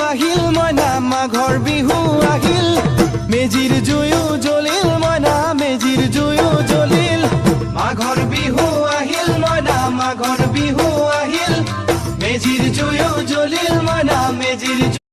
আহিল মইনা মাঘৰ বিহু আহিল মেজিৰ জুয়ো জ্বলিল মইনা মেজিৰ জুয়ো জ্বলিল মাঘৰ বিহু আহিল মইনা মাঘৰ বিহু আহিল মেজিৰ জুয়ো জ্বলিল মইনা মেজিৰ